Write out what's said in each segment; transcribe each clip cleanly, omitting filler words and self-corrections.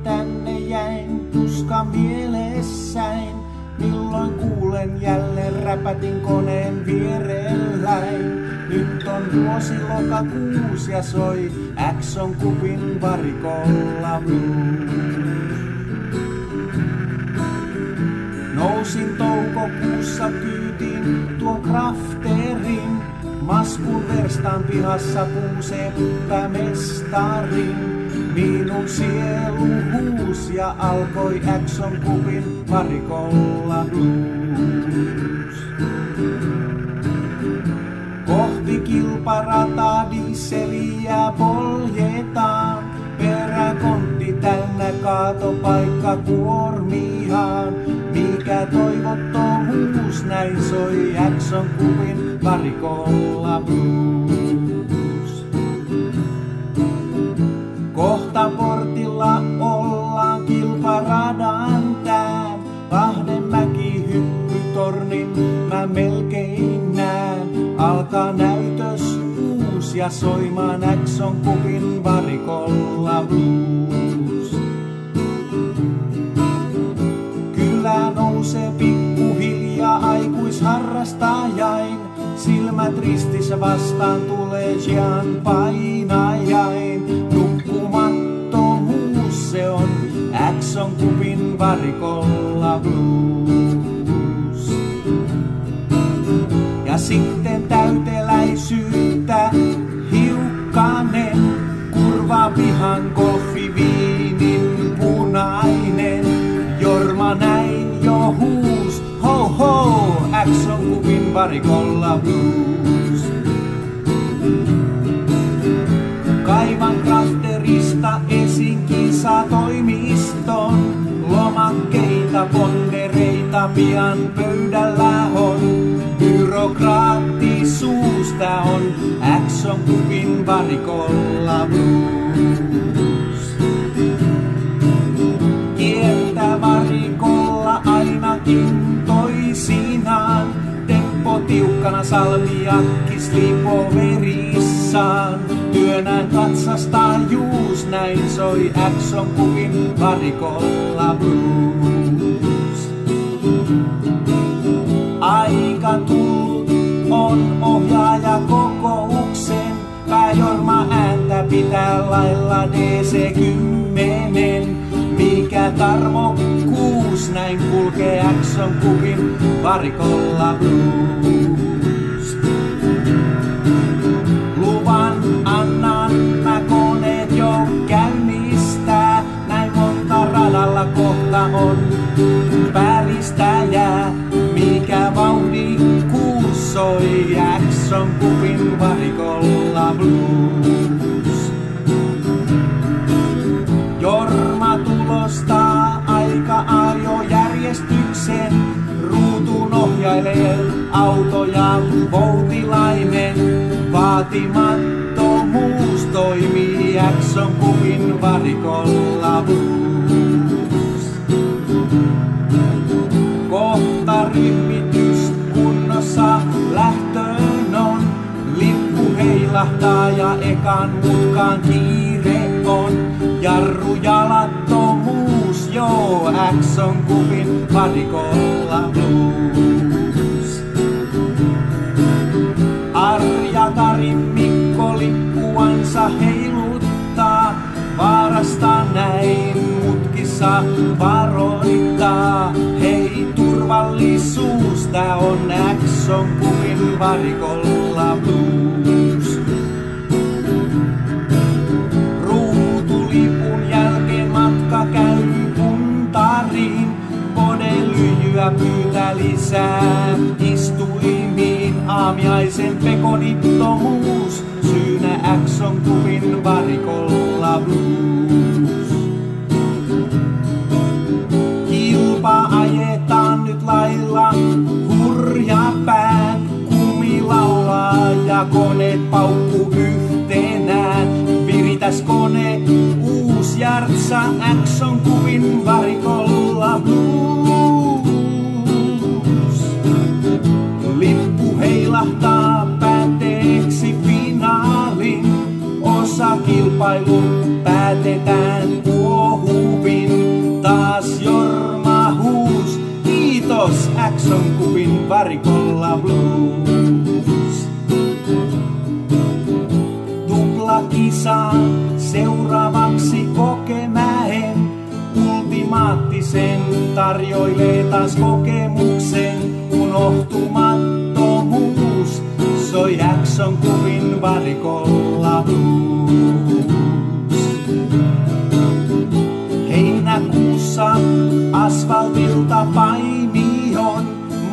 Tänne jäin, tuska mielessäin. Milloin kuulen jälleen räpätin koneen vierelläin. Nyt on vuosi lokakuus ja soi Axon Kupin varikolla blues. Nousin toukokuussa kyytiin tuon Crafterin. Maskun verstaan pihassa puuseppämestarin. Minun sielu huusi ja alkoi Axon Kupin varikolla blues. Kohti kilparataa dieseliä poljetaan. Peräkontti täynnä kaatopaikka kuormiaan. Mikä toivottomuus näin soi Axon Kupin varikolla blues. Kohta portilla ollaan kilparadan tään. Lahdenmäki hyppytornin mä melkein näen. Alkaa näytös uus ja soimaan Axon Kupin varikolla blues. Kylä nousee pikkuhiljaa aikuisharrastajain. Silmät ristissä vastaan tulee Jean painajain. Nukkumattomuus se on Axon Kupin varikolla blues. Ja sitten täyteläisyyttä hiukkanen. Kurva pihan golfiviinin punainen. Jorma näin jo huus, ho ho, Axon Kupin varikolla blues. Kaivan Crafterista esiin kisatoimiston. Lomakkeita, pondereita pian pöydällä on. Byrokraattisuus tää on Axon Kupin varikolla blues. Kieltä varikolla ainakin toisinaan. Tempo tiukkana salmiakkis lipoverissaan. Työnnän katsastajuus, näin soi Axon Kupin varikolla blues. Aika tullut on ohjaaja kokouksen. Pääjorma ääntä pitää lailla DC-10. Mikä tarmokkuus näin kulkee Axon Kupin varikolla blues. Luvan annan mä koneet jo käynnistää. Näin monta radalla kohta on päällistäjää. Mikä vauhdikkuus soi Axon Kupin varikolla blues. Jorma tulostaa aika ajojärjestyksen. Ruutuun ohjailee autoja voutilainen. Vaatimattomuus toimii Axon Kupin varikolla blues. Kohta ryhmitys kunnossa lähtöön on. Lippu heilahtaa ja ekan mutkaan kiire on. Jarrujalattomuus, joo, Axon Kupin varikolla blues. Arja Karin Mikko lippuansa heiluttaa. Vaarasta näin mutkissa varoittaa. Hei, turvallisuus, tää on Axon Kupin varikolla blues. Ruutulipun jälkeen matka käy Puntariin. Podelyjyä pyytää lisää istuimiin. Aamiaisen pekonittomuus, syynä Axon Kupin varikolla blues. Kilpa ajetaan nyt lailla, hurja pää, kumi laulaa koneet paukku yhtenään. Viritäs kone, uus Jartsa, Action kuvin varikolla blues. Lippu heilahtaa päätteeksi finaalin. Osakilpailu päätetään kuohuvin. Taas Jorma huus, kiitos Action kuvin varikolla blues. Tuplakisa seuraavaksi Kokemäen. Ultimaattisen tarjoilee taas kokemuksen. Unohtumattomuus soi Action kuvin varikolla blues. Heinäkuussa asfaltilta Paimioon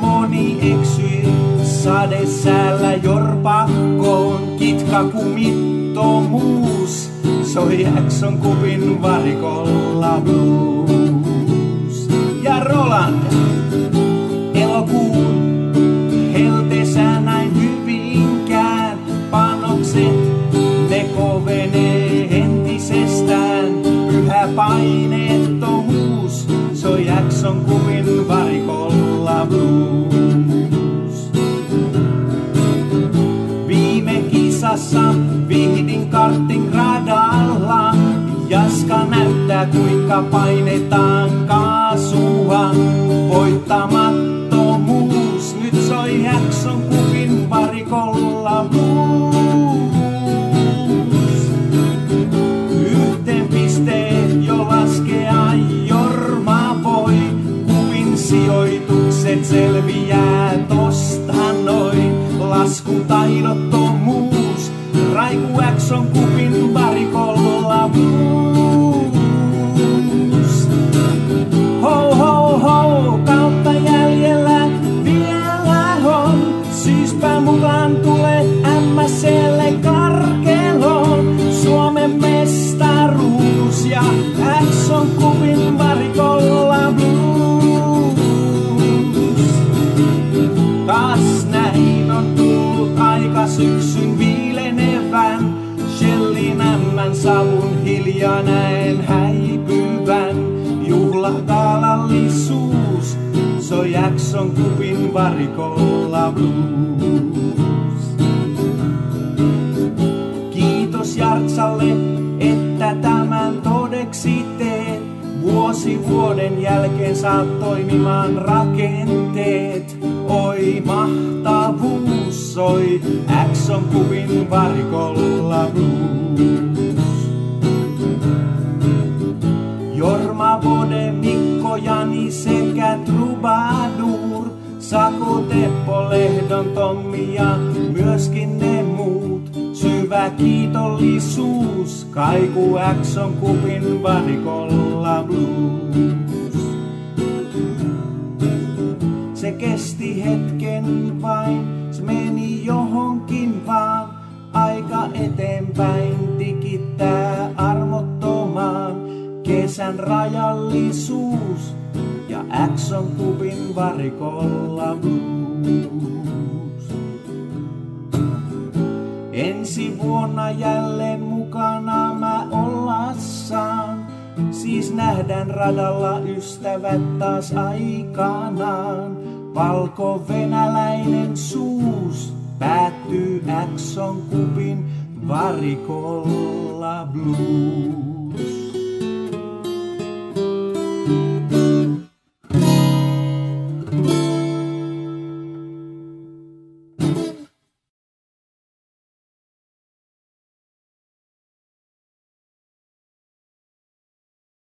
moni eksyi sadesäällä jorpakkoon. Kitkakumittomuus soi Action kuvin varikolla blues. Ja Roland, elokuun helteessä näin hyvinkään. Panokset ne kovenee entisestään. Pyhä paineettomuus soi Action kuvin varikolla blues. Viime kisassa Vihdin karting radalla. Jaska näyttää kuinka painetaan kaasua. Voittamattomuus nyt soi Action kuvin varikolla blues. Yhteen pisteen jo laskea Jorma voi. Kuvin sijoitukset selviää tosta noin. Laskutaidottomuus raiku Action kuvin varikolla blues. Ho ho ho, kautta jäljellä vielä on. Syyspä mukaan tulee MSC:lle karkeloon. Suomen mestaruus ja Action kuvin varikolla blues. Taas näin on tullut aika syksyn viilenevän. Shellin ämmän savun hiljaa näen häipyvän. Juhlakaalallisuus soi Action kuvin varikolla blues. Kiitos Jartsalle, että tämän todeksi teet. Vuosi vuoden jälkeen saat toimimaan rakenteet. Oi mahtavuus soi Action kuvin varikolla blues. Jorma, Bode, Mikko, Jani sekä Troubadour. Saku, Teppo, Lehdon, Tommi ja myöskin ne muut. Syvä kiitollisuus kaiku Action kuvin varikolla blues. Se kesti hetken vain, se meni johonkin vaan. Aika eteenpäin tikittää armottomaan. Kesän rajallisuus ja Action kuvin varikolla blues. Ensi vuonna jälleen mukana mä olla saan. Siis nähdään radalla ystävät taas aikanaan. Valko-venäläinen suus päättyy Action kuvin varikolla blues.